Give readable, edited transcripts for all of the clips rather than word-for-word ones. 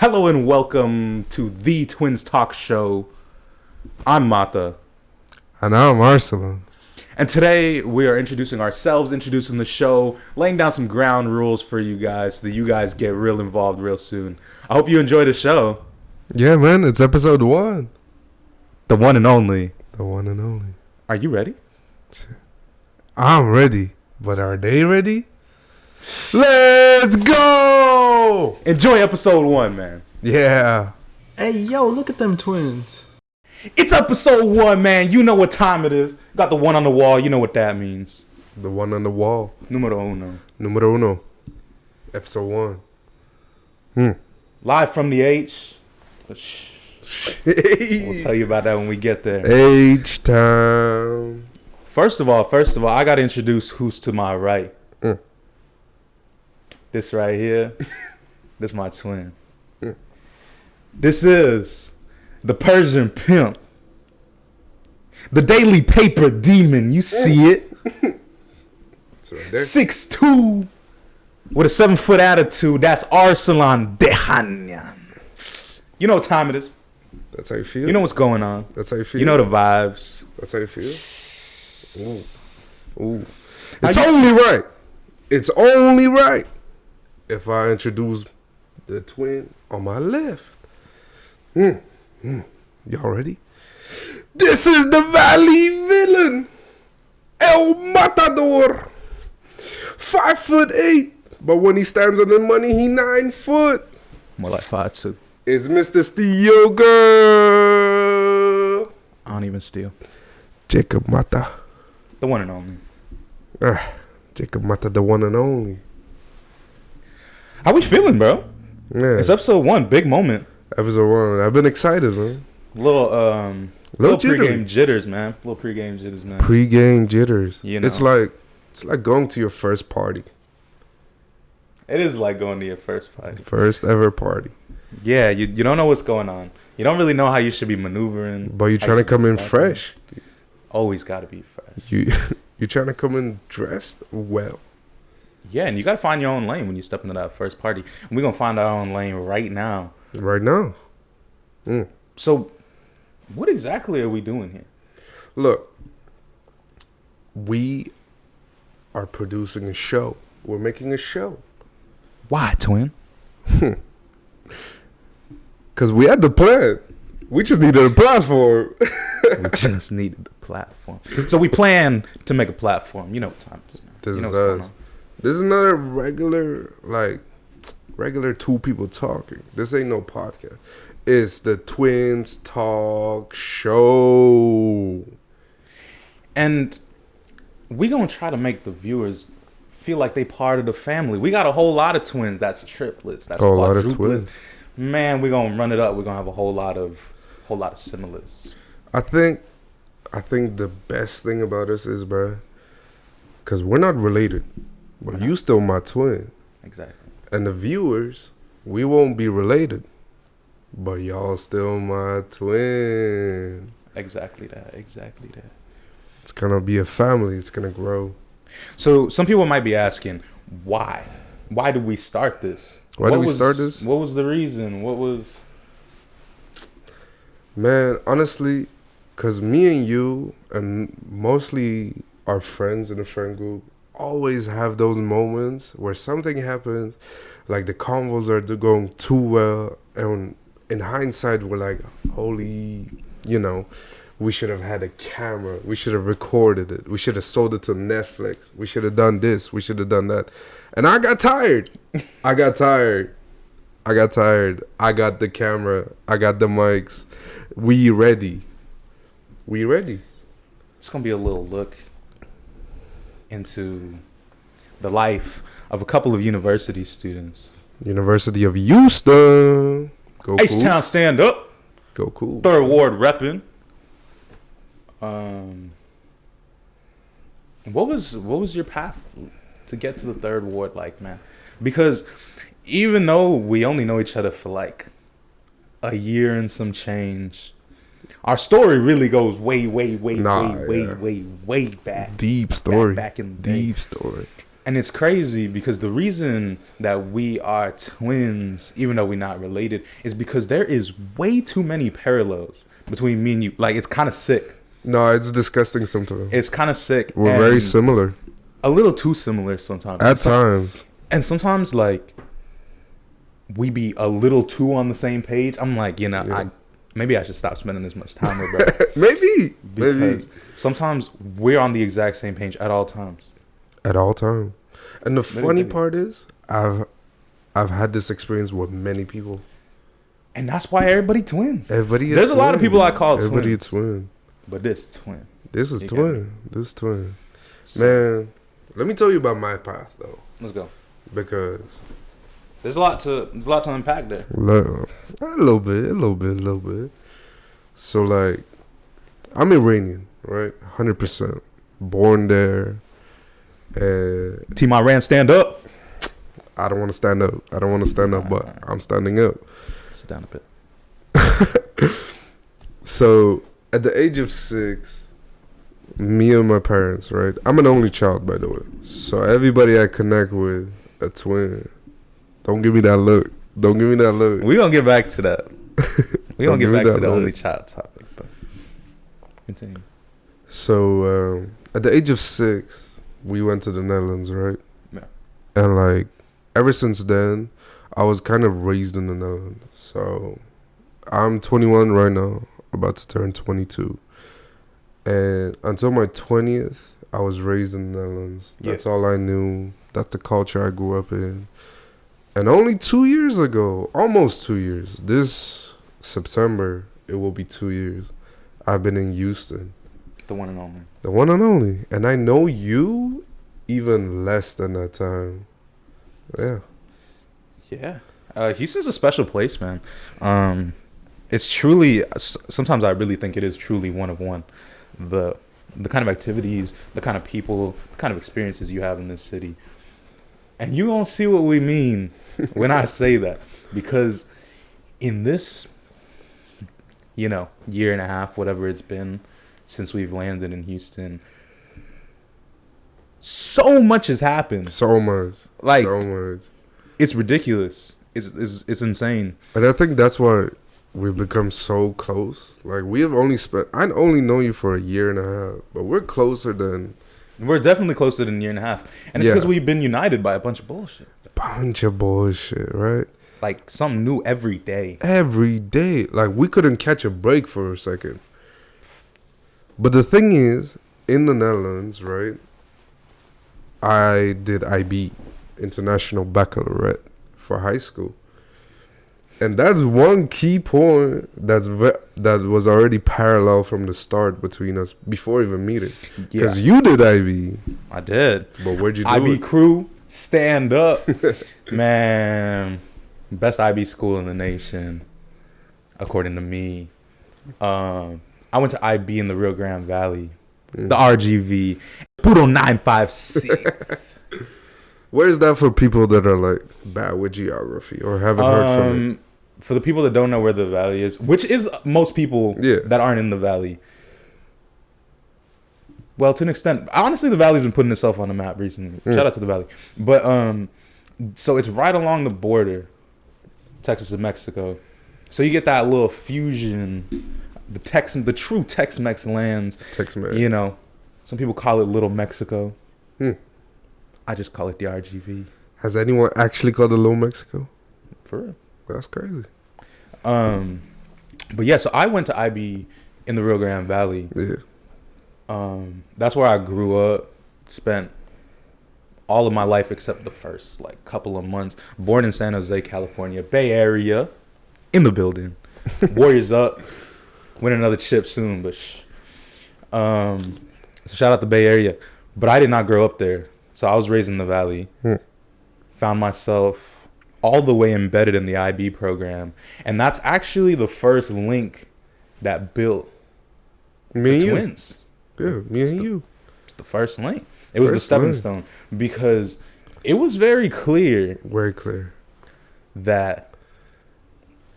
Hello and welcome to the Twins Talk Show. I'm Mata. And I'm Arsalan. And today we are introducing ourselves, introducing the show, laying down some ground rules for you guys so that you guys get real involved real soon. I hope you enjoy the show. Yeah, man, it's episode 1. The one and only. The one and only. Are you ready? I'm ready. But are they ready? Let's go! Enjoy episode 1, man. Yeah. Hey, yo, look at them twins. It's episode 1, man. You know what time it is. Got the one on the wall. You know what that means. The one on the wall. Numero uno. Numero uno. Episode 1. Live from the H. We'll tell you about that when we get there. H-Town. First of all, I got to introduce who's to my right. This right here, this my twin. This is the Persian pimp. The daily paper demon, you see it. It's right there. 6'2", with a 7-foot attitude. That's Arsalan Dehanyan. You know what time it is. That's how you feel? You know what's going on. That's how you feel? You know the vibes. That's how you feel? Ooh. It's only right. It's only right if I introduce the twin on my left. Y'all ready? This is the Valley Villain, El Matador. 5'8", but when he stands on the money, he 9 foot. More like 5'2". It's Mr. Steel Girl. I don't even steal. Jacob Mata. The one and only. Jacob Mata, the one and only. How we feeling, bro? Yeah. It's episode 1, big moment. Episode 1. I've been excited, man. Little jittery. pregame jitters, man. Little pregame jitters, man. Pre-game jitters. You know. It's like going to your first party. It is like going to your first party. First ever party. Yeah, you don't know what's going on. You don't really know how you should be maneuvering. But you're trying to come in fresh. Always got to be fresh. You're trying to come in dressed well. Yeah, and you got to find your own lane when you step into that first party. And we're going to find our own lane right now. Right now. So, what exactly are we doing here? Look, we are producing a show. We're making a show. Why, twin? Because we had the plan. We just needed a platform. We just needed the platform. So we plan to make a platform. You know what time it is, man. This You know is what's going us. on. This is not a regular two people talking. This ain't no podcast. It's the Twins Talk Show. And we going to try to make the viewers feel like they part of the family. We got a whole lot of twins. That's triplets. That's Whole lot of quadruplets. twins. Man, we're going to run it up. We're going to have a whole lot of similars. I think the best thing about us is, bruh, because we're not related. But you still my twin. Exactly. And the viewers, we won't be related. But y'all still my twin. Exactly that. It's going to be a family. It's going to grow. So some people might be asking, why? Why did we start this? Why did we start this? What was the reason? What was... Man, honestly, because me and you and mostly our friends in the friend group always have those moments where something happens, like the convos are going too well, and in hindsight we're like, holy, we should have had a camera, we should have recorded it, we should have sold it to Netflix, we should have done this, we should have done that. And I got tired. I got the camera, I got the mics. We ready. It's going to be a little look into the life of a couple of university students. University of Houston. Go cool. H-Town stand up. Go cool. Third Ward repping. What was your path to get to the Third Ward like, man? Because even though we only know each other for like a year and some change, our story really goes way back. Deep story. Back in the day. Deep story. And it's crazy because the reason that we are twins, even though we're not related, is because there is way too many parallels between me and you. Like, it's kind of sick. No, it's disgusting sometimes. It's kind of sick. We're very similar. A little too similar sometimes. At times. And sometimes, like, we be a little too on the same page. I'm like, maybe I should stop spending this much time with her. Maybe. Because sometimes we're on the exact same page at all times. At all times. And the funny Maybe. part is, I've had this experience with many people. And that's why everybody twins. There's a lot of people I call everybody twins. a twin. But this twin. This is You twin. This is twin. So, Man, let me tell you about my path though. let's go. Because There's a lot to unpack there. a little bit. So like, I'm Iranian, right? 100%. Born there. And Team Iran, stand up. I don't want to stand up. But I'm standing up. Sit down a bit. So at the age of 6, me and my parents, right? I'm an only child, by the way. So everybody I connect with, a twin. Don't give me that look. We're going to get back to that. We're going to get back to the only child topic. But continue. So at the age of 6, we went to the Netherlands, right? Yeah. And like, ever since then, I was kind of raised in the Netherlands. So I'm 21 right now, about to turn 22. And until my 20th, I was raised in the Netherlands. That's all I knew. That's the culture I grew up in. And only 2 years ago, almost 2 years, this September, it will be 2 years, I've been in Houston. The one and only. The one and only. And I know you even less than that time. Yeah. Yeah. Houston's a special place, man. It's truly, sometimes I really think it is truly one of one. The kind of activities, the kind of people, the kind of experiences you have in this city. And you don't see what we mean when I say that. Because in this, year and a half, whatever it's been, since we've landed in Houston, so much has happened. So much. It's ridiculous. It's insane. And I think that's why we've become so close. Like, we have only I only know you for a year and a half, but we're closer than... We're definitely closer than a year and a half. And it's because we've been united by a bunch of bullshit. Right? Like, something new every day. Every day. Like, we couldn't catch a break for a second. But the thing is, in the Netherlands, right, I did IB, International Baccalaureate, for high school. And that's one key point that was already parallel from the start between us before even meeting. Because you did IB. I did. But where'd you do IB it? crew, stand up. Man, best IB school in the nation, according to me. I went to IB in the Rio Grande Valley, the RGV, Puro 956. Where is that for people that are like bad with geography or haven't heard from it? For the people that don't know where the valley is, which is most people that aren't in the valley. Well, to an extent, honestly, the valley's been putting itself on the map recently. Shout out to the valley. But so it's right along the border, Texas and Mexico. So you get that little fusion. The true Tex-Mex lands. Tex-Mex. Some people call it Little Mexico. I just call it the RGV. Has anyone actually called it Little Mexico? For real. That's crazy. But yeah, so I went to IB in the Rio Grande Valley. Yeah. That's where I grew up. Spent all of my life except the first couple of months. Born in San Jose, California, Bay Area, in the building. Warriors up. Win another chip soon, but so shout out the Bay Area. But I did not grow up there, so I was raised in the Valley. Found myself all the way embedded in the IB program, and that's actually the first link that built me the and twins. You. Yeah, me and you. It's the first link. It was the stepping stone because it was very clear that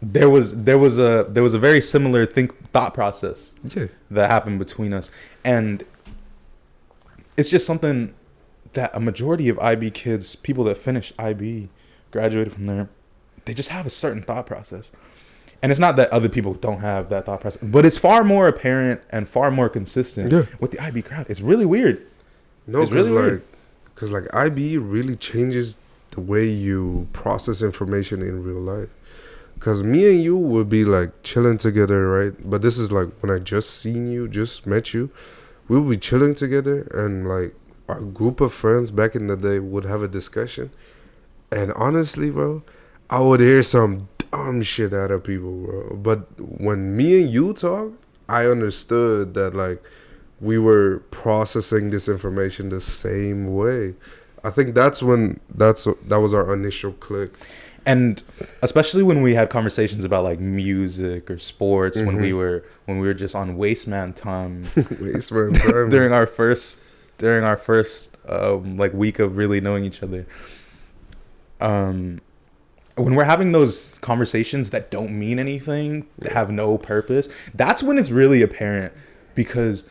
there was a very similar thought process that happened between us, and it's just something that a majority of IB kids, people that finish IB, graduated from there, they just have a certain thought process. And it's not that other people don't have that thought process, but it's far more apparent and far more consistent with the IB crowd. It's really weird. No, because like IB really changes the way you process information in real life. Because me and you would be like chilling together, right? But this is like when I just met you, we would be chilling together, and like our group of friends back in the day would have a discussion. And honestly, bro, I would hear some dumb shit out of people, bro. But when me and you talk, I understood that like we were processing this information the same way. I think that was our initial click. And especially when we had conversations about like music or sports, when we were just on wasteman time, during our first like week of really knowing each other. When we're having those conversations that don't mean anything, that have no purpose, that's when it's really apparent, because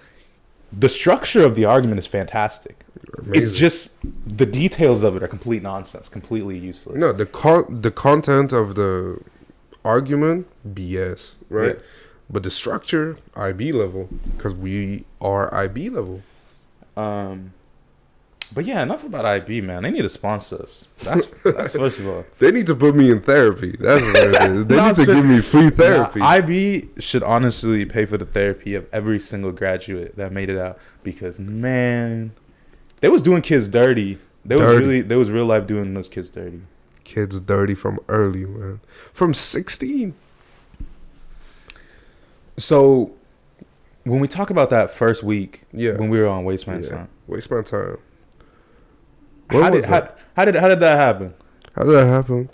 the structure of the argument is fantastic. Amazing. It's just the details of it are complete nonsense, completely useless. No, the content of the argument, BS, right? Yeah. But the structure, IB level, because we are IB level. But yeah, enough about IB, man. They need to sponsor us. That's first of all. They need to put me in therapy. That's what it is. They need to give me free therapy. IB should honestly pay for the therapy of every single graduate that made it out, because man, they was doing kids dirty. They was real life doing those kids dirty. Kids dirty from early, man. From 16. So when we talk about that first week, when we were on Wasteman time. Wasteman time. How did that happen? How did that happen?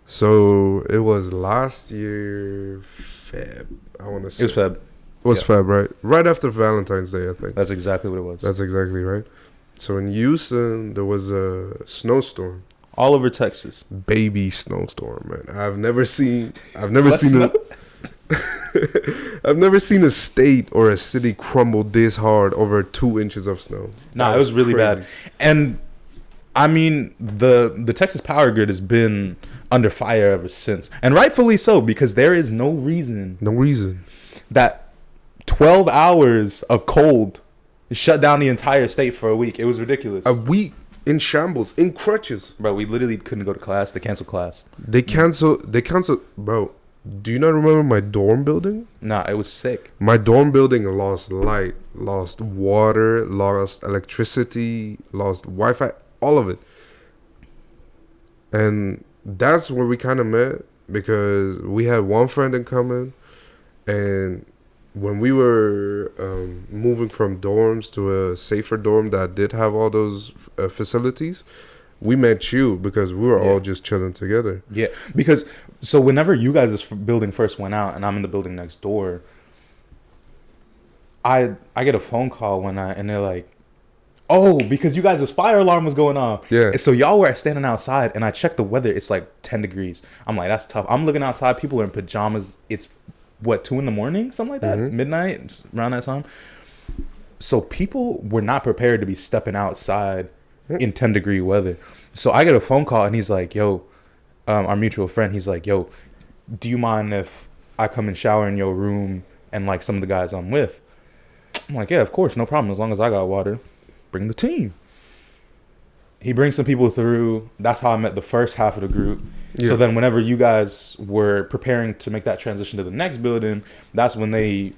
So it was last year, Feb. I want to say it was Feb. It was Feb, right? Right after Valentine's Day, I think. That's exactly what it was. That's exactly right. So in Houston, there was a snowstorm. All over Texas. Baby snowstorm, man. I've never seen a state or a city crumble this hard over 2 inches of snow. Nah, it was really bad. And I mean, the Texas power grid has been under fire ever since, and rightfully so, because there is no reason that 12 hours of cold shut down the entire state for a week. It was ridiculous. A week in shambles, in crutches. Bro, we literally couldn't go to class. They canceled class. They canceled. Bro, do you not remember my dorm building? Nah, it was sick. My dorm building lost light, lost water, lost electricity, lost Wi-Fi, all of it. And that's where we kind of met, because we had one friend in common. And when we were moving from dorms to a safer dorm that did have all those facilities, we met you because we were all just chilling together. Yeah, because so whenever you guys' building first went out and I'm in the building next door, I get a phone call and they're like, oh, because you guys' fire alarm was going off. Yeah. And so y'all were standing outside, and I checked the weather. It's like 10 degrees. I'm like, that's tough. I'm looking outside. People are in pajamas. It's, 2 a.m? Something like that? Mm-hmm. Midnight, around that time. So people were not prepared to be stepping outside in 10-degree weather. So I get a phone call, and he's like, yo, our mutual friend, he's like, yo, do you mind if I come and shower in your room and like some of the guys I'm with? I'm like, yeah, of course, no problem. As long as I got water, bring the team. He brings some people through. That's how I met the first half of the group. Yeah. So then whenever you guys were preparing to make that transition to the next building, that's when he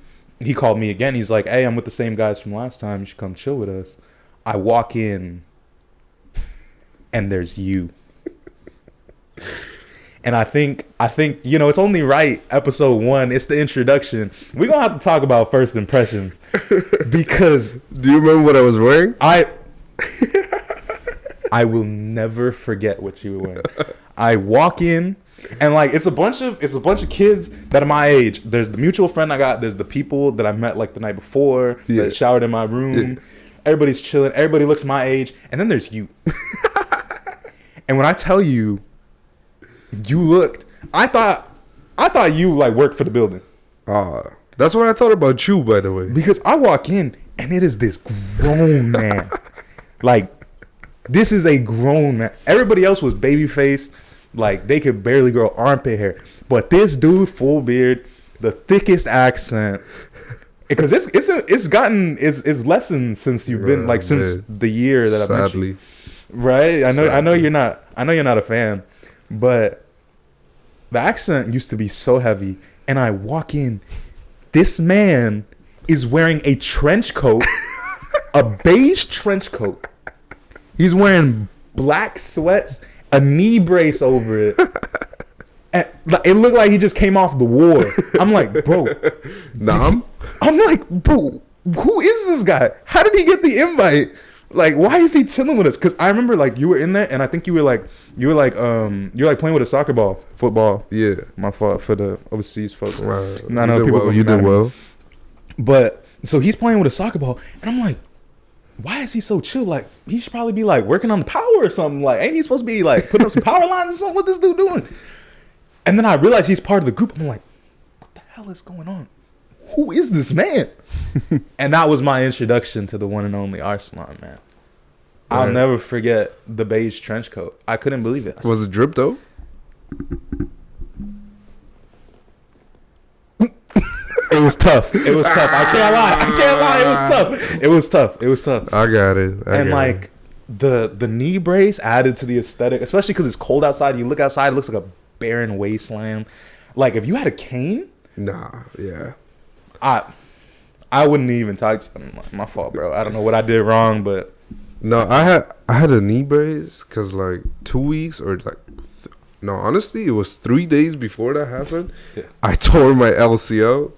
called me again. He's like, hey, I'm with the same guys from last time. You should come chill with us. I walk in, and there's you. And I think it's only right, episode 1, it's the introduction. We're going to have to talk about first impressions. Because... Do you remember what I was wearing? I will never forget what you were wearing. I walk in, and like it's a bunch of kids that are my age. There's the mutual friend I got. There's the people that I met like the night before that showered in my room. Yeah. Everybody's chilling. Everybody looks my age. And then there's you. And when I tell you, you looked, I thought you like worked for the building. That's what I thought about you, by the way. Because I walk in, and it is this grown man. Like This is a grown man. Everybody else was baby faced, like they could barely grow armpit hair, but this dude, full beard, the thickest accent. Because it's lessened since you've been like since the year that I've met you. Right? I know you're not a fan, but the accent used to be so heavy, and I walk in, this man is wearing a trench coat, a beige trench coat. He's wearing black sweats, a knee brace over it. And it looked like he just came off the war. I'm like, bro. I'm like, bro, who is this guy? How did he get the invite? Like, why is he chilling with us? Because I remember, like, you were in there, and I think you were like playing with a football. Yeah. My fault for the overseas folks. You did well. But so he's playing with a soccer ball, and I'm like, why is he so chill? Like, he should probably be like working on the power or something. Like, ain't he supposed to be like putting up some power lines or something? What this dude doing? And then I realized he's part of the group. I'm like, what the hell is going on? Who is this man? And that was my introduction to the one and only Arsalan, man. I'll never forget the beige trench coat. I couldn't believe it. Was it drip though? It was tough. It was tough. I can't lie. It was tough. I got it. The knee brace added to the aesthetic, especially because it's cold outside. You look outside, it looks like a barren wasteland. Like, if you had a cane, I wouldn't even talk to him. My fault, bro. I don't know what I did wrong, but no, I had a knee brace because like 2 weeks or like honestly, it was 3 days before that happened. Yeah. I tore my LCL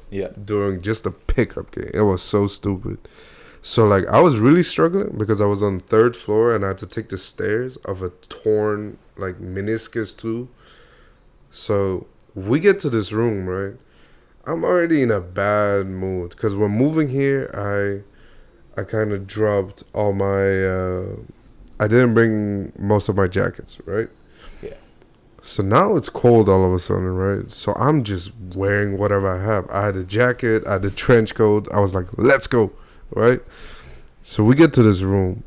during just a pickup game. It was so stupid. So like I was really struggling because I was on the 3rd floor and I had to take the stairs of a torn like meniscus too. So we get to this room, right? I'm already in a bad mood because when moving here, I kind of dropped all my. I didn't bring most of my jackets, right? Yeah. So now it's cold all of a sudden, right? So I'm just wearing whatever I have. I had a jacket, I had a trench coat. I was like, let's go, right? So we get to this room.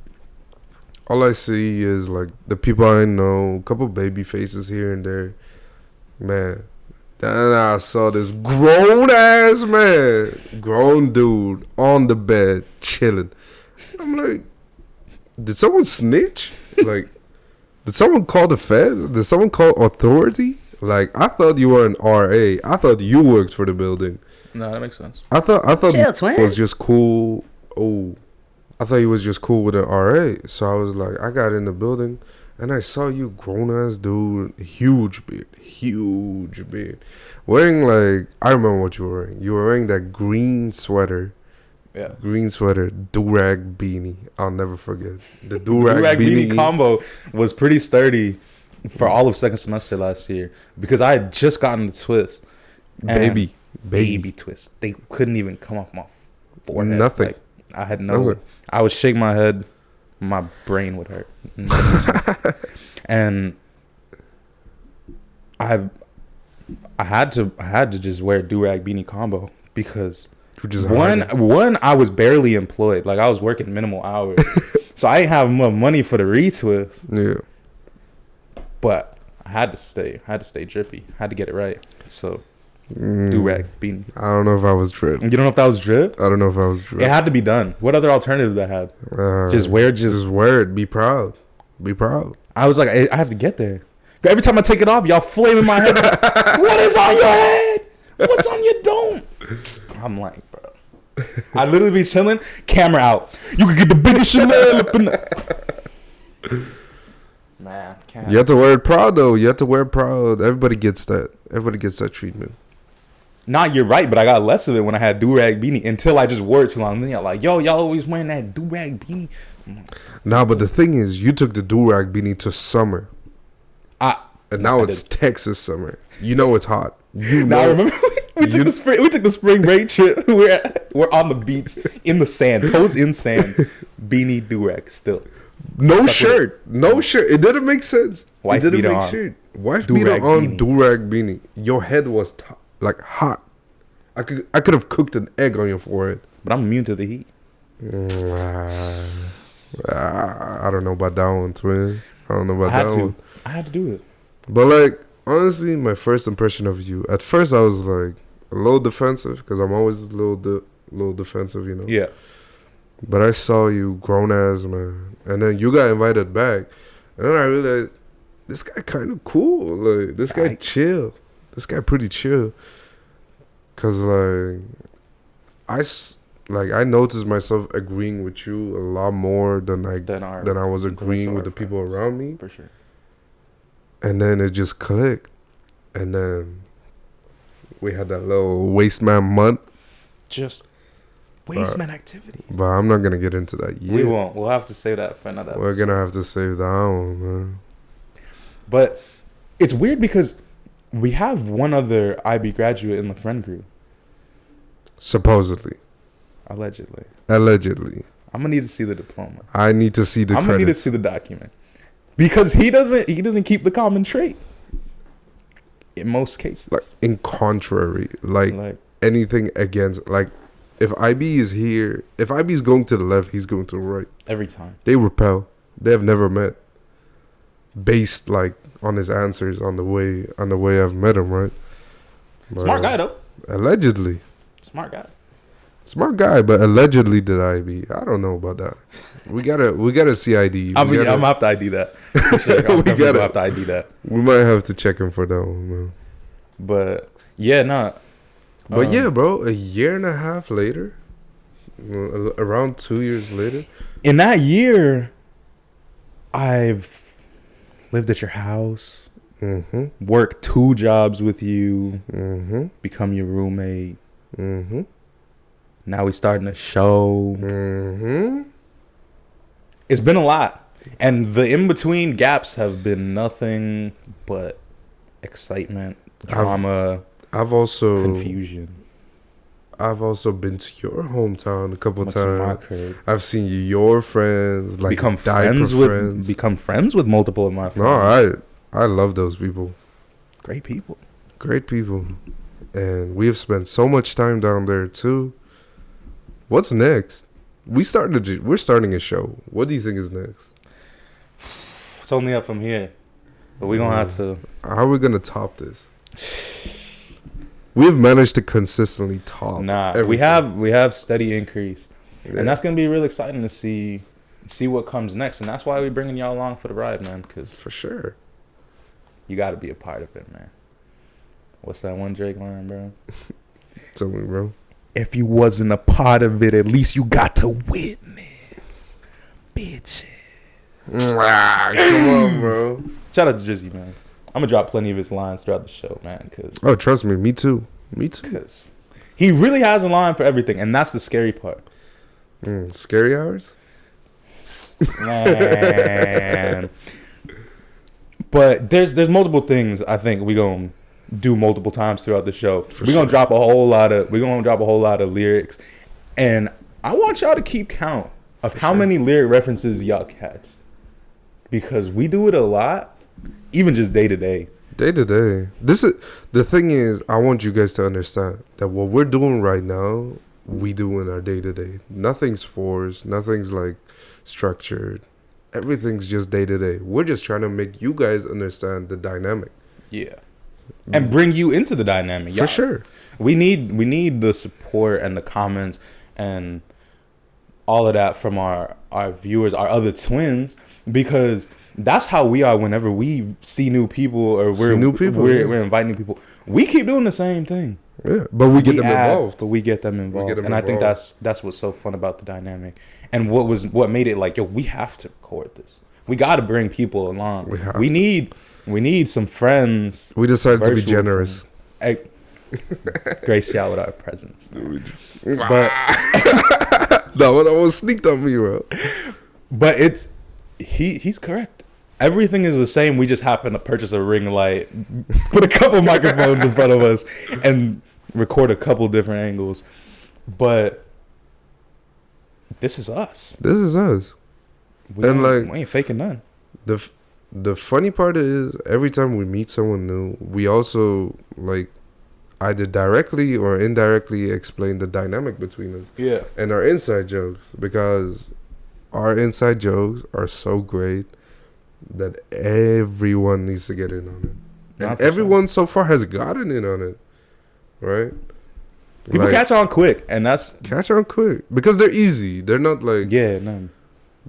All I see is like the people I know, a couple baby faces here and there. Man. Then I saw this grown-ass man, grown dude, on the bed, chilling. I'm like, did someone snitch? Like, did someone call the feds? Did someone call authority? Like, I thought you were an RA. I thought you worked for the building. No, that makes sense. I thought he was just cool. Oh, I thought he was just cool with an RA. So I was like, I got in the building. And I saw you, grown-ass dude, huge beard. Wearing, like, I remember what you were wearing. You were wearing that green sweater. Yeah. Green sweater, do-rag beanie. I'll never forget. The do-rag beanie combo was pretty sturdy for all of second semester last year. Because I had just gotten the twist. Baby twist. They couldn't even come off my forehead. Nothing. Like, I had no... I would shake my head. My brain would hurt. And I had to just wear do-rag beanie combo because one I was barely employed. Like, I was working minimal hours. So I didn't have enough money for the retwist. Yeah. But I had to stay drippy. I had to get it right. So do-rag beanie. I don't know if I was drip. You don't know if that was drip? I don't know if I was drip. It had to be done. What other alternatives I had? Just wear it. Be proud. I was like, I have to get there. Every time I take it off, y'all flaming my head. What is on your head? What's on your dome? I'm like, bro. I literally be chilling, camera out. You could get the biggest Chanel up in the... Man, you have to wear it proud though. Everybody gets that treatment. Nah, you're right, but I got less of it when I had do-rag beanie until I just wore it too long. And then y'all like, yo, y'all always wearing that do-rag beanie. Nah, but the thing is, you took the do-rag beanie to summer. And now it's Texas summer. You know it's hot. Now I remember we took the spring break trip. We're on the beach in the sand, toes in sand, beanie do-rag still. No shirt. It didn't make sense. Wife beater on. Wife beater on do-rag beanie. Your head was like hot. I could have cooked an egg on your forehead. But I'm immune to the heat. I don't know about that one, twin. I don't know about that one. I had to do it. But like, honestly, my first impression of you, at first I was like a little defensive because I'm always a little defensive, you know. Yeah. But I saw you grown as, man, and then you got invited back, and then I realized this guy kind of cool. Like this guy chill. This guy pretty chill. Cause like I noticed myself agreeing with you a lot more than I was agreeing with the people around me. For sure. And then it just clicked, and then we had that little waste man month. Just waste man activities. But I'm not gonna get into that yet. We won't. We'll have to save that for another episode. We're gonna have to save that one, man. But it's weird because we have one other IB graduate in the friend group. Supposedly. Allegedly. I'm gonna need to see the diploma. I need to see the I'm gonna need to see the document. Because he doesn't keep the common trait. In most cases. Like in contrary. Like anything against, like if IB is here, if IB is going to the left, he's going to the right. Every time. They repel. They have never met. Based like on his answers on the way I've met him, right? But, smart guy though. Allegedly. Smart guy, but allegedly did IB. I don't know about that. We gotta see ID. I'm gonna have to ID that. Sure. I'm gonna have to ID that. We might have to check him for that one, man. But yeah, nah. But yeah, bro, a year and a half later, around 2 years later. In that year, I've lived at your house, worked 2 jobs with you, become your roommate. Now we starting a show. It's been a lot. And the in-between gaps have been nothing but excitement, drama, confusion. I've also been to your hometown a couple times. I've seen your friends, like become friends with multiple of my friends. No, I love those people. Great people. And we have spent so much time down there too. What's next? We're starting a show. What do you think is next? It's only up from here. But we're going to have to... How are we going to top this? We've managed to consistently top everything. we have steady increase. Yeah. And that's going to be really exciting to see what comes next. And that's why we're bringing y'all along for the ride, man. Because for sure. You got to be a part of it, man. What's that one Drake line, bro? Tell me, bro. If you wasn't a part of it, at least you got to witness. Bitches. Come on, bro. Shout out to Drizzy, man. I'm going to drop plenty of his lines throughout the show, man. Oh, trust me. Me too. Because he really has a line for everything, and that's the scary part. Scary hours? Man. But there's multiple things I think we going to do multiple times throughout the show. We're going to drop a whole lot of lyrics, and I want y'all to keep count of how many lyric references y'all catch, because we do it a lot, even just day to day. This is the thing is, I want you guys to understand that what we're doing right now, we do in our day to day. Nothing's forced, nothing's like structured. Everything's just day to day. We're just trying to make you guys understand the dynamic. Yeah. And bring you into the dynamic. For sure. We need the support and the comments and all of that from our viewers, our other twins, because that's how we are whenever we see new people or we're inviting new people. We keep doing the same thing. Yeah, but we get them involved. And I think that's what's so fun about the dynamic. And what made it like, yo, we have to record this. We got to bring people along. We need some friends. We decided to be generous. Grace y'all with our presence. But that one almost sneaked on me, bro. But he's correct. Everything is the same. We just happen to purchase a ring light, put a couple microphones in front of us, and record a couple different angles. But this is us. We ain't faking none. The funny part is, every time we meet someone new, we also like either directly or indirectly explain the dynamic between us. Yeah. And our inside jokes, because our inside jokes are so great that everyone needs to get in on it. Nah, And for everyone so far has gotten in on it, right? People Like, catch on quick, and that's catch on quick because they're easy. They're not like yeah, no.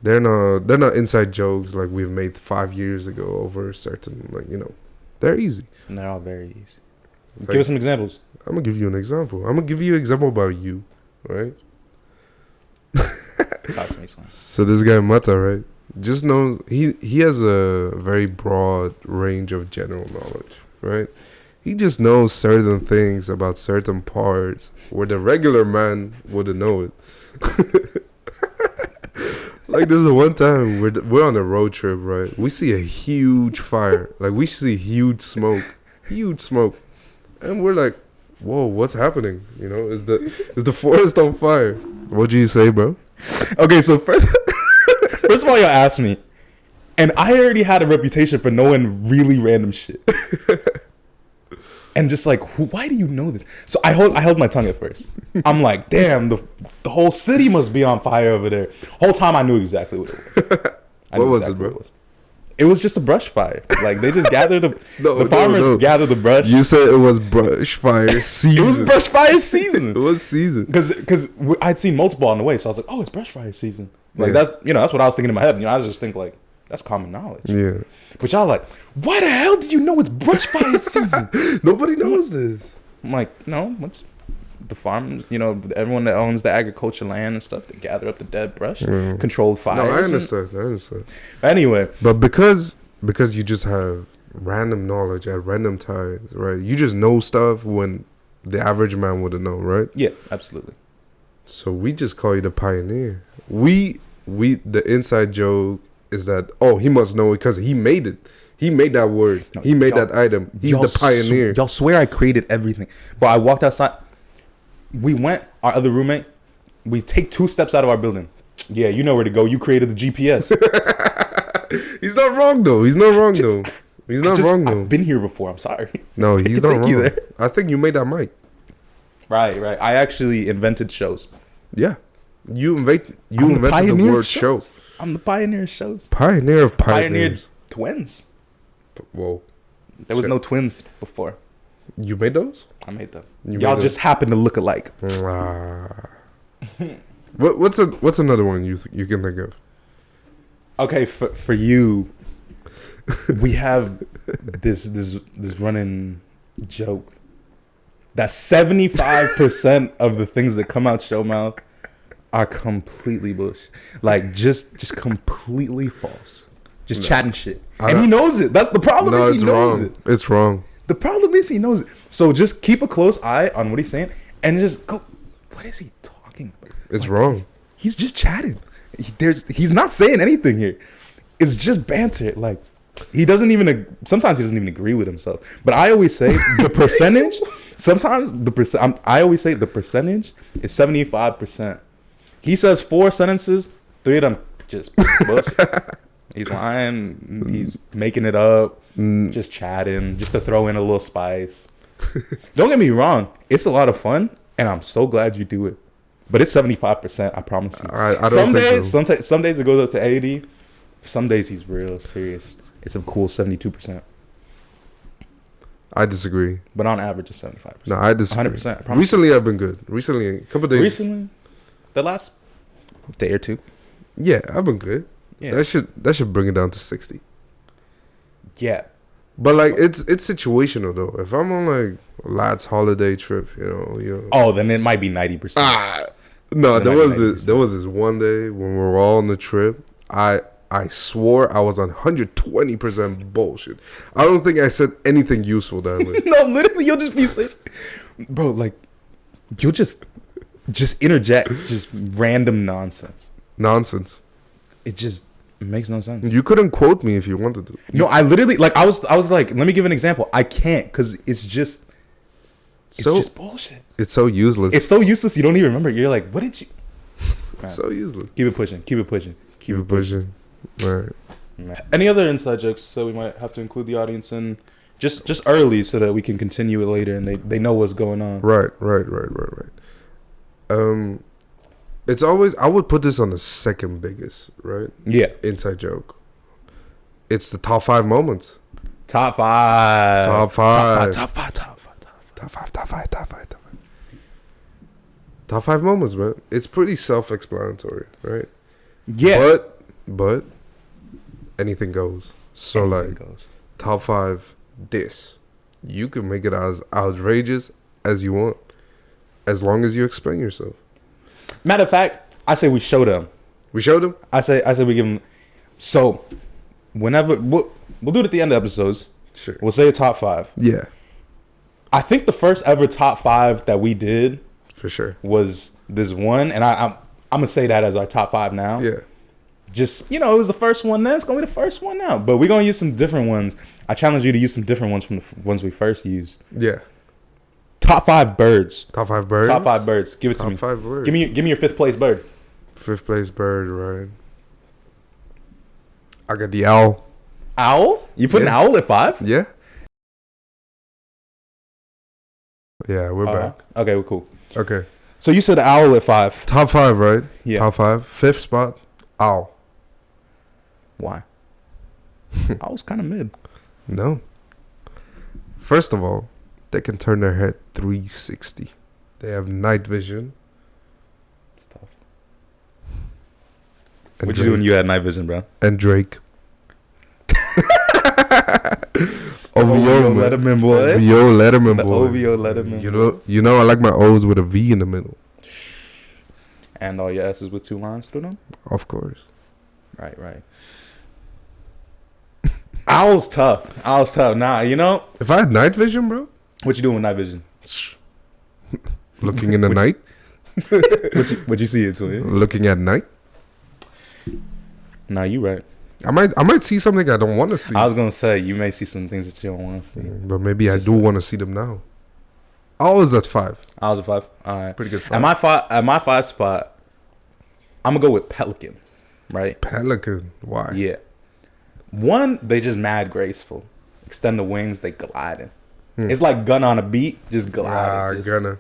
they're not inside jokes like we've made 5 years ago over certain they're easy. And they're all very easy. Like, Give us some examples. I'm gonna give you an example. I'm gonna give you an example about you, right? Pass me some. So this guy Mata, right? Just knows he has a very broad range of general knowledge, right? He just knows certain things about certain parts where the regular man wouldn't know it. Like there's the one time we're on a road trip, right? We see a huge fire, like we see huge smoke, and we're like, "Whoa, what's happening?" Is the forest on fire? What do you say, bro? Okay, so first of all, you asked me, and I already had a reputation for knowing really random shit, and just like, why do you know this? So I held my tongue at first. I'm like, damn, the whole city must be on fire over there. Whole time I knew exactly what it was. What was it, bro? It was just a brush fire. Like they just gathered the No, farmers gather the brush. You said it was brush fire season. It was brush fire season. It was season. Because I'd seen multiple on the way, so I was like, oh, it's brush fire season. Like Yeah. that's what I was thinking in my head. I was just thinking like that's common knowledge. Yeah. But y'all like, why the hell did you know it's brush fire season? Nobody knows this. I'm like, no, what's the farmers? Everyone that owns the agriculture land and stuff, they gather up the dead brush, controlled fires. No, I understand. Anyway, But because you just have random knowledge at random times, right? You just know stuff when the average man wouldn't know, right? yeah, absolutely. So we just call you the pioneer. We the inside joke is that he must know it because he made it. He made that word. No, He made y'all- that item. He's Y'all the pioneer. y'all swear I created everything. But I walked outside. Our other roommate, we take 2 steps out of our building. Yeah, you know where to go. You created the GPS. He's not wrong though. He's not wrong though. He's not wrong though. I've been here before. I'm sorry. No, he's can not take you wrong. there. I think you made that mic. Right. I actually invented shows. Yeah. You I'm the invented the pioneer word of show. shows. I'm the pioneer of shows. Pioneer of Pioneered pioneers. twins. Whoa. There was Shit. no twins before. You made those? I made them. You Y'all made just happen to look alike. Ah. What's another one you can think of? Okay, for you, we have this running joke that 75% of the things that come out show mouth are completely bullshit. Like just completely false. Just chatting shit. And he knows it. That's the problem. No, Is it's he knows wrong. it. It's wrong. The problem is he knows it. So just keep a close eye on what he's saying and just go, what is he talking about? It's wrong. He's just chatting. He's not saying anything here. It's just banter. Like sometimes he doesn't even agree with himself. But I always say the percentage, I always say the percentage is 75%. He says 4 sentences, 3 of them just bullshit. He's lying. He's making it up. Just chatting, just to throw in a little spice. Don't get me wrong. It's a lot of fun, and I'm so glad you do it. But it's 75%. I promise you. I don't think so. Some days it goes up to 80. Some days he's real serious. It's a cool 72%. I disagree. But on average, it's 75%. No, I disagree. 100%. I promise Recently, I've been good. Recently, a couple days. Recently, the last day or two. Yeah, I've been good. Yeah. That should bring it down to 60. Yeah. But like it's situational though. If I'm on like a lad's holiday trip, Oh, then it might be 90%. No, Then there it was might be this, there was this one day when we were all on the trip. I swore I was on 120% bullshit. I don't think I said anything useful that way. No, literally, you'll just be such, bro. Like, you'll just interject just random nonsense. Nonsense. It just makes no sense. You couldn't quote me if you wanted to. No, I literally I was like, let me give an example. I can't because it's just bullshit. It's so useless. It's so useless. You don't even remember. You're like, what did you? It's so useless. Keep it pushing. Keep it pushing. Keep it pushing. All right. Any other inside jokes that we might have to include the audience in? Just early so that we can continue it later and they know what's going on. Right. It's always, I would put this on the second biggest, right? Yeah. Inside joke. It's the top 5 moments. Top 5. Top 5. Top 5. Top 5 moments, man. It's pretty self-explanatory, right? Yeah. But anything goes. So Anything like goes. top 5 this. You can make it as outrageous as you want, as long as you explain yourself. Matter of fact, I say we show them. We showed them. I say we give them. So, whenever we'll do it at the end of episodes. Sure. We'll say a top 5. Yeah, I think the first ever top 5 that we did for sure. was this one, and I'm gonna say that as our top 5 now. Yeah. Just, it was the first one then. It's gonna be the first one now. But we're gonna use some different ones. I challenge you to use some different ones from the ones we first used. Yeah. Top 5 birds. Top 5 birds. Top 5 birds. Give it to me. Top 5 birds. Give me your 5th place bird. 5th place bird, right? I got the owl. Owl? You put an Yeah. owl at 5? Yeah. Yeah, we're back. Okay, well, cool. Okay. So you said the owl at 5. Top 5, right? Yeah. Top 5. 5th spot, owl. Why? Owl's kind of mid. No. First of all, they can turn their head 360. They have night vision. It's tough. And What you doing? You had night vision, bro. And Drake. OVO Letterman, boy. OVO Letterman, The boy. OVO Letterman. You know I like my O's with a V in the middle. And all your S's with 2 lines through them? Of course. Right. Owl's tough. Nah, If I had night vision, bro. what you doing with night vision? Looking in the night. What you see it, Swin? Looking at night. Nah, you right. I might see something I don't want to see. I was gonna say you may see some things that you don't want to see. But maybe I Just do like- want to see them now. I was at 5. I was a 5. All right. Pretty good 5. At my 5 spot, I'm gonna go with pelicans. Right? Pelican. Why? Yeah. 1, they just mad graceful. Extend the wings, they gliding. It's like Gunna on a beat, just gliding. Just- Gunna.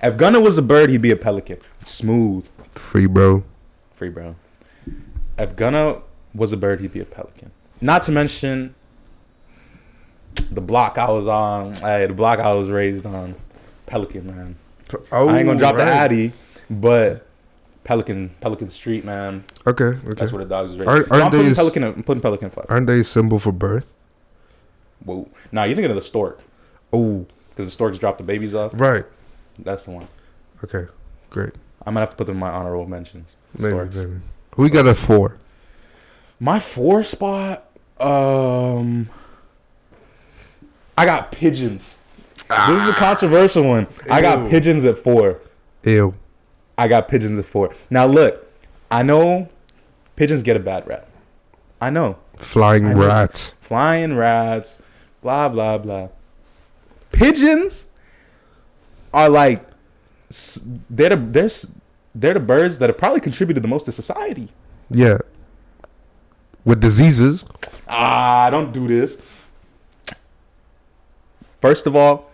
If Gunna was a bird, he'd be a pelican. Smooth. Free, bro. Free, bro. If Gunna was a bird, he'd be a pelican. Not to mention the block I was on. The block I was raised on. Pelican, man. Oh, I ain't gonna drop the right. Addy, but Pelican Street, man. Okay. That's where the dogs was raised. Aren't So I'm they putting Pelican 5. Aren't they a symbol for birth? Whoa. Nah, you're thinking of the stork. Oh, Because the storks drop the babies off. right. That's the one. Okay, great. I'm gonna have to put them in my honorable mentions. Storks. Maybe. Who we got at 4? My 4 spot, I got pigeons. This is a controversial one. I got Ew. pigeons at 4. Ew. Now look, I know pigeons get a bad rap. I know. Flying I know. rats. Flying rats, blah blah blah. Pigeons are like they're the birds that have probably contributed the most to society. Yeah. With diseases. Don't do this. First of all,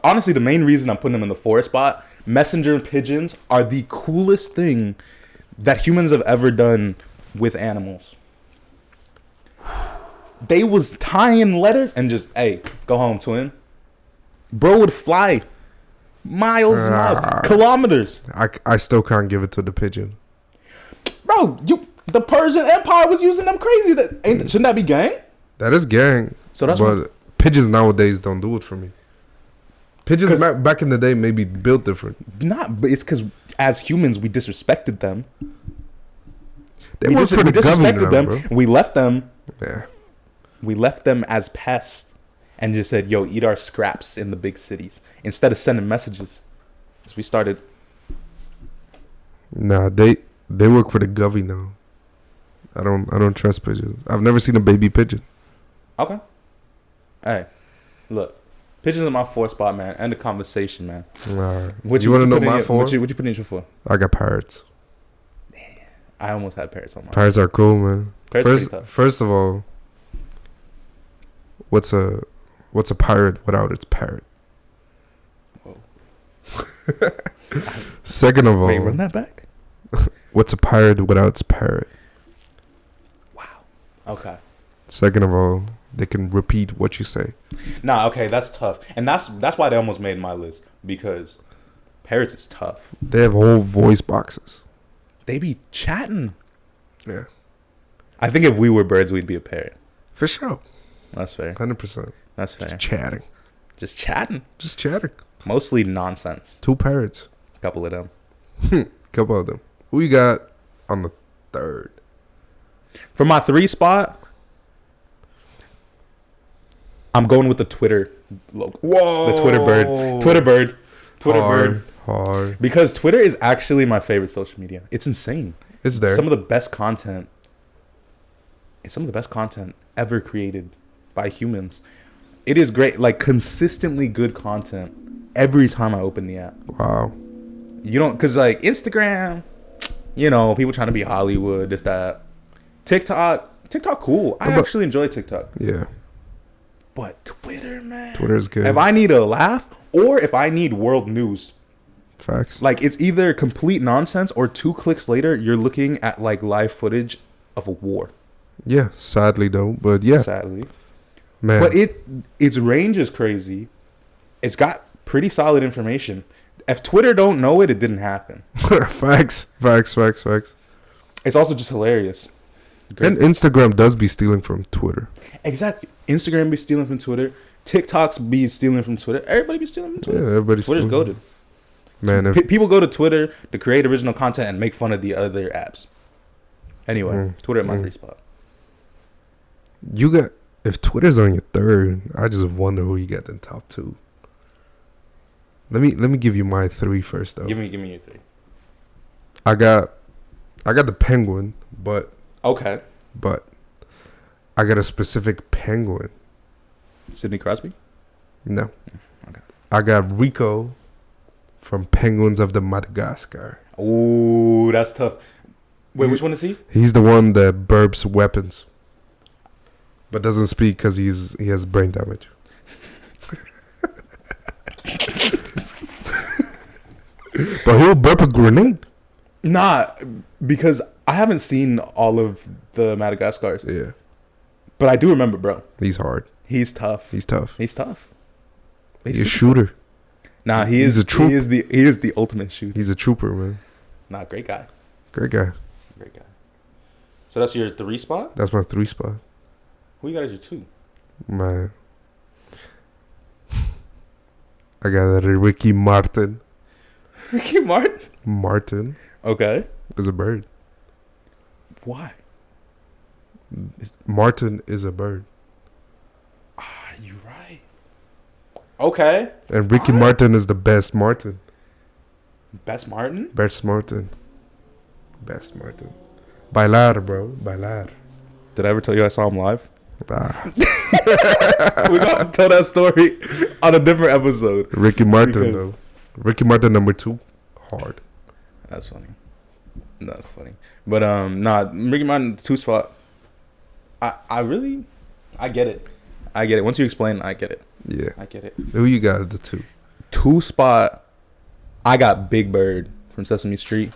honestly, the main reason I'm putting them in the 4 spot, messenger pigeons are the coolest thing that humans have ever done with animals. They was tying letters and just, hey, go home, twin. Bro would fly miles and miles, kilometers. I still can't give it to the pigeon. Bro, the Persian Empire was using them crazy. Shouldn't that be gang? That is gang. So that's but pigeons nowadays don't do it for me. Pigeons 'Cause- back in the day maybe built different. But it's because as humans we disrespected them. They work for the government now, them. bro. We left them. Yeah. We left them as pests, and just said, "Yo, eat our scraps in the big cities." Instead of sending messages, so we started. Nah, they work for the govy now. I don't trust pigeons. I've never seen a baby pigeon. Okay. Hey, look, pigeons in my 4 spot, man. End the conversation, man. What you want to know put in my your- 4? What you put in your 4? I got parrots. I almost had parrots on my. Parrots are cool, man. Parrots pretty tough. First of all, what's a pirate without its parrot? Whoa. Second of all, Wait, run that back. What's a pirate without its parrot? Wow. Okay. Second of all, they can repeat what you say. Nah, okay, that's tough. And that's why they almost made my list. Because parrots is tough. They have whole voice boxes. They be chatting. Yeah. I think if we were birds, we'd be a parrot. For sure. That's fair. 100%. That's fair. Just chatting. Just chatting. Just chatting. Mostly nonsense. 2 parrots. A couple of them. Couple of them. Who you got on the 3rd? For my 3 spot, I'm going with the Twitter logo. Whoa. The Twitter bird. Twitter bird. Twitter bird. Hard. Because Twitter is actually my favorite social media. It's insane. It's there. Some of the best content. It's some of the best content ever created by humans. It is great, like consistently good content every time I open the app. Wow. You don't, cause like Instagram, you know, people trying to be Hollywood, this that. TikTok, cool. I actually enjoy TikTok. Yeah. But Twitter, man. Twitter is good. If I need a laugh or if I need world news, Facts. like it's either complete nonsense or 2 clicks later you're looking at like live footage of a war. Yeah. Sadly though, but yeah. Sadly. Man. But its range is crazy. It's got pretty solid information. If Twitter don't know it, it didn't happen. Facts. It's also just hilarious. Great. And Instagram does be stealing from Twitter. Exactly. Instagram be stealing from Twitter. TikTok's be stealing from Twitter. Everybody be stealing from Twitter. Yeah, everybody's Twitter's stealing. goated. Man, if People go to Twitter to create original content and make fun of the other apps. Anyway, Twitter at my 3 spot. you got, if Twitter's on your 3rd, I just wonder who you got in top 2. Let me give you my 3 first though. Give me your 3. I got the penguin, but Okay. I got a specific penguin. Sidney Crosby? No. Okay. I got Rico from Penguins of the Madagascar. Ooh, that's tough. Wait, which one is he? He's the one that burps weapons, but doesn't speak because he has brain damage. But he'll burp a grenade. Nah, because I haven't seen all of the Madagascars. Yeah, But I do remember, bro. he's hard. He's tough. He's tough. He's tough. He's a shooter. Nah, He's a troop. He is the ultimate shooter. He's a trooper, man. Nah, great guy. Great guy. Great guy. So that's your 3 spot? That's my 3 spot. Who you got as your 2? Man, I got a Ricky Martin. Ricky Martin? Martin Okay. is a bird. Why? Martin is a bird. Ah, you right. Okay. And Ricky Alright. Martin is the best Martin. Best Martin? Best Martin. Best Martin. Bailar, bro. Bailar. Did I ever tell you I saw him live? Ah. We got to tell that story on a different episode. Ricky Martin, Because- though. Ricky Martin number 2. Hard. That's funny. That's funny. But nah, Ricky Martin 2 spot. I really, I get it. I get it. Once you explain, I get it. Yeah. I get it. Who you got at the 2? 2 spot. I got Big Bird from Sesame Street.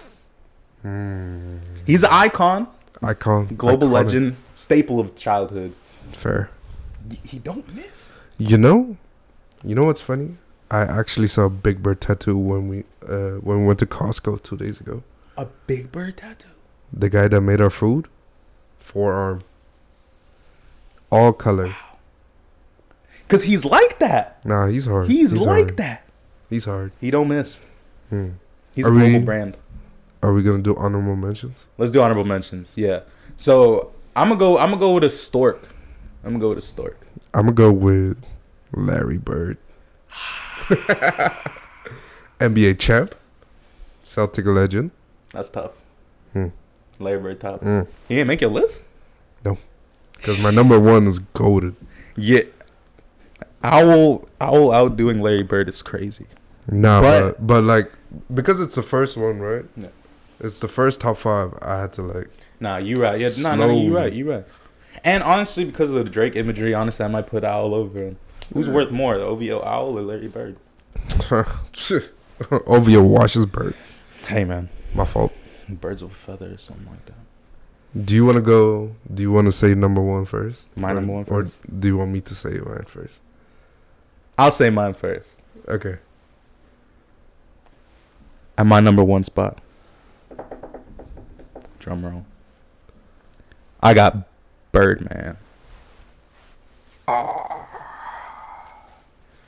He's an icon, Icon. global Iconic. legend, staple of childhood. Fair. He don't miss. You know what's funny? I actually saw a Big Bird tattoo when we went to Costco 2 days ago. A Big Bird tattoo. The guy that made our food, forearm, all color. Wow. Cause he's like that. Nah, he's hard. He's like hard. that. He's hard. He don't miss. Hmm. He's Are a global we- brand. Are we gonna do honorable mentions? Let's do honorable mentions. Yeah. So I'm gonna go with a stork. I'm gonna go with a stork. I'm gonna go with Larry Bird. NBA champ, Celtic legend. That's tough. Hmm. Larry Bird top. Mm. He didn't make your list? Because my number 1 is goated. Yeah. Owl outdoing Larry Bird is crazy. Nah, but like because it's the first one, right? Yeah. It's the first top 5. I had to like. Nah, you right. Yeah, no, Slowly. you right. And honestly, because of the Drake imagery, honestly, I might put Owl over him. Who's worth more, the OVO Owl or Larry Bird? OVO washes Bird. Hey, man. My fault. Birds of a feather or something like that. Do you want to go? Do you want to say number one first? My number one first? Or do you want me to say mine first? I'll say mine first. Okay. At my number one spot. Drum roll. I got Birdman.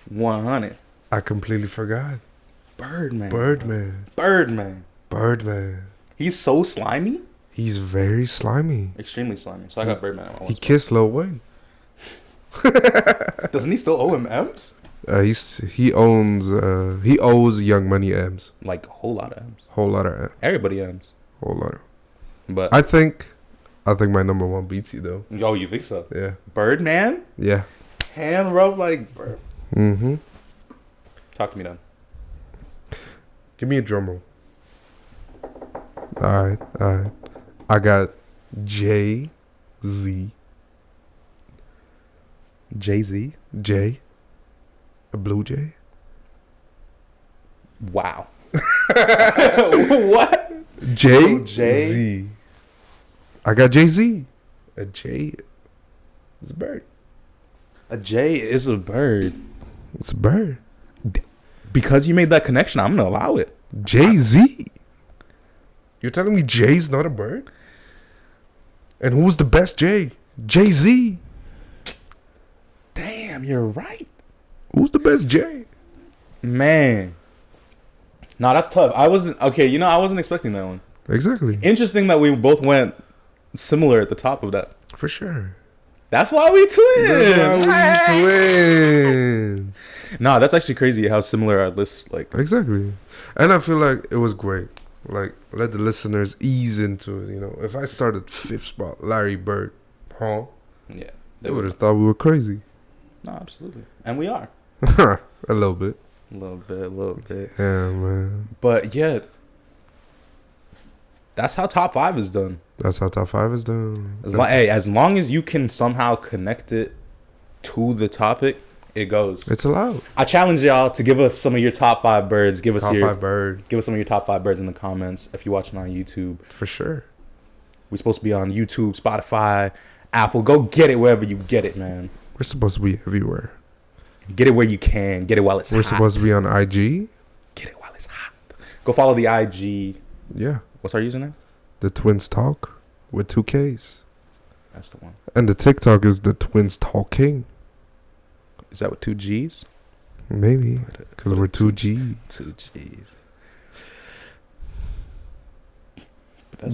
100. I completely forgot. Birdman. Birdman. Birdman. Birdman. He's so slimy. He's very slimy. Extremely slimy. So I got Birdman at my one He spot. kissed Lil Wayne. Doesn't he still owe him M's? He owes Young Money M's. Like a whole lot of M's. Whole lot of M's. Everybody M's. Whole lot of. But I think my number one beats you though. oh, you think so? Yeah. Birdman? Yeah. Hand rub like bird. Mm-hmm. Talk to me then. Give me a drum roll. All right. I got Jay-Z. Jay-Z? Jay. A blue jay. Wow. What? Jay-Z. I got Jay-Z. A Jay is a bird. A jay is a bird. It's a bird. Because you made that connection, I'm gonna allow it. Jay-Z. You're telling me Jay's not a bird? And who's the best Jay? Jay-Z. Damn, you're right. Who's the best Jay? Man. Nah, that's tough. I wasn't expecting that one. Exactly. Interesting that we both went similar at the top of that. For sure. That's why we twins. That's why we twins. Nah, that's actually crazy how similar our lists like. Exactly. And I feel like it was great. Like, let the listeners ease into it, you know. If I started fifth spot, Larry Bird, huh? Yeah. They would have thought we were crazy. No, absolutely. And we are. A little bit. A little bit. Yeah, man. But yeah. That's how top 5 is done. That's how top 5 is done. As long as you can somehow connect it to the topic, it goes. It's allowed. I challenge y'all to give us some of your top 5 birds. Give us some of your top 5 birds in the comments if you're watching on YouTube. For sure. We're supposed to be on YouTube, Spotify, Apple. Go get it wherever you get it, man. We're supposed to be everywhere. Get it where you can. Get it while it's hot. We're supposed to be on IG. Get it while it's hot. Go follow the IG. Yeah. What's our username? The Twins Talk with 2 Ks. That's the one. And the TikTok is the Twins Talking. Is that with 2 G's? Maybe. Because we're 2 G. 2 G's.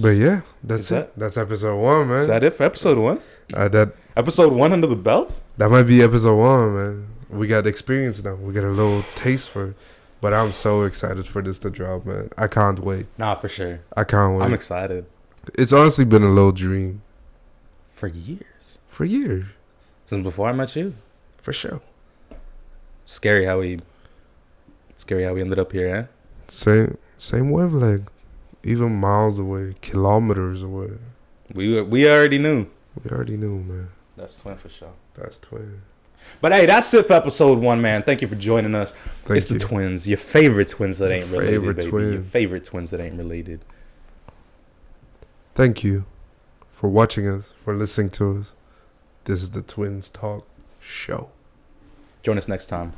But yeah, that's it. That's episode 1, man. Is that it for episode 1? Episode 1 under the belt? That might be episode 1, man. We got experience now. We got a little taste for it. But I'm so excited for this to drop, man. I can't wait. Nah, for sure. I can't wait. I'm excited. It's honestly been a little dream. For years. For years. Since before I met you. For sure. Scary how we ended up here, eh? Same wavelength. Even miles away, kilometers away. We already knew. We already knew, man. That's twin for sure. That's twin. But hey, that's it for episode 1, man. Thank you for joining us. It's the twins. Your favorite twins that ain't related, baby. Your favorite twins that ain't related. Thank you for watching us, for listening to us. This is the Twins Talk Show. Join us next time.